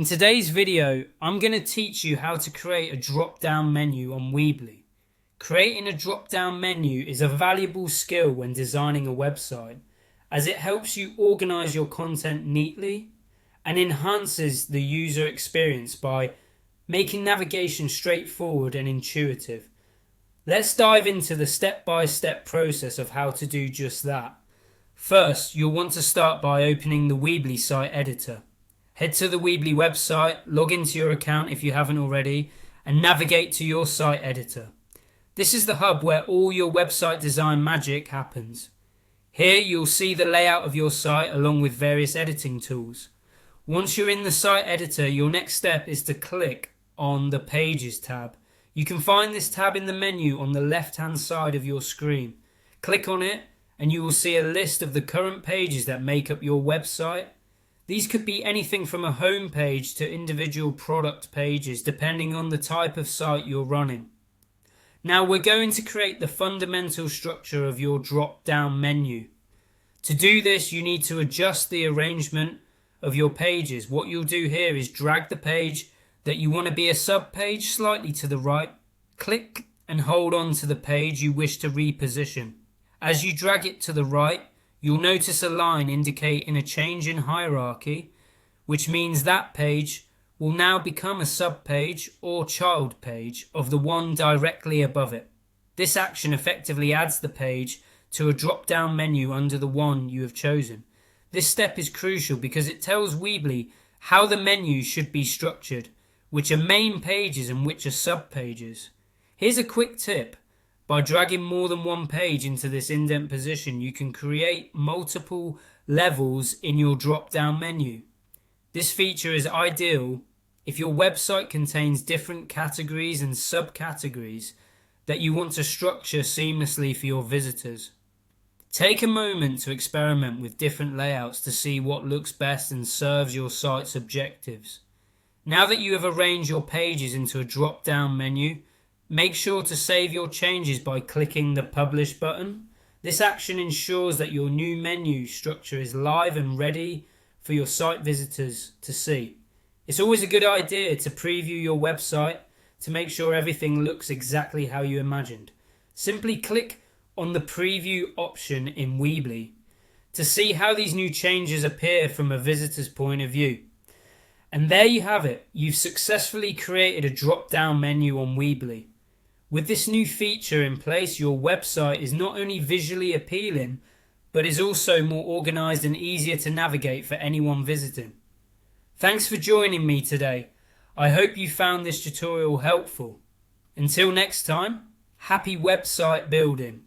In today's video, I'm going to teach you how to create a drop-down menu on Weebly. Creating a drop-down menu is a valuable skill when designing a website, as it helps you organize your content neatly and enhances the user experience by making navigation straightforward and intuitive. Let's dive into the step-by-step process of how to do just that. First, you'll want to start by opening the Weebly site editor. Head to the Weebly website, log into your account if you haven't already, and navigate to your site editor. This is the hub where all your website design magic happens. Here you'll see the layout of your site along with various editing tools. Once you're in the site editor, your next step is to click on the Pages tab. You can find this tab in the menu on the left hand side of your screen. Click on it and you will see a list of the current pages that make up your website. These could be anything from a home page to individual product pages, depending on the type of site you're running. Now we're going to create the fundamental structure of your drop-down menu. To do this, you need to adjust the arrangement of your pages. What you'll do here is drag the page that you want to be a sub-page slightly to the right, click and hold on to the page you wish to reposition. As you drag it to the right, you'll notice a line indicating a change in hierarchy, which means that page will now become a sub-page or child page of the one directly above it. This action effectively adds the page to a drop-down menu under the one you have chosen. This step is crucial because it tells Weebly how the menu should be structured, which are main pages and which are sub-pages. Here's a quick tip. By dragging more than one page into this indent position, you can create multiple levels in your drop-down menu. This feature is ideal if your website contains different categories and subcategories that you want to structure seamlessly for your visitors. Take a moment to experiment with different layouts to see what looks best and serves your site's objectives. Now that you have arranged your pages into a drop-down menu, make sure to save your changes by clicking the Publish button. This action ensures that your new menu structure is live and ready for your site visitors to see. It's always a good idea to preview your website to make sure everything looks exactly how you imagined. Simply click on the Preview option in Weebly to see how these new changes appear from a visitor's point of view. And there you have it. You've successfully created a drop-down menu on Weebly. With this new feature in place, your website is not only visually appealing, but is also more organized and easier to navigate for anyone visiting. Thanks for joining me today. I hope you found this tutorial helpful. Until next time, happy website building.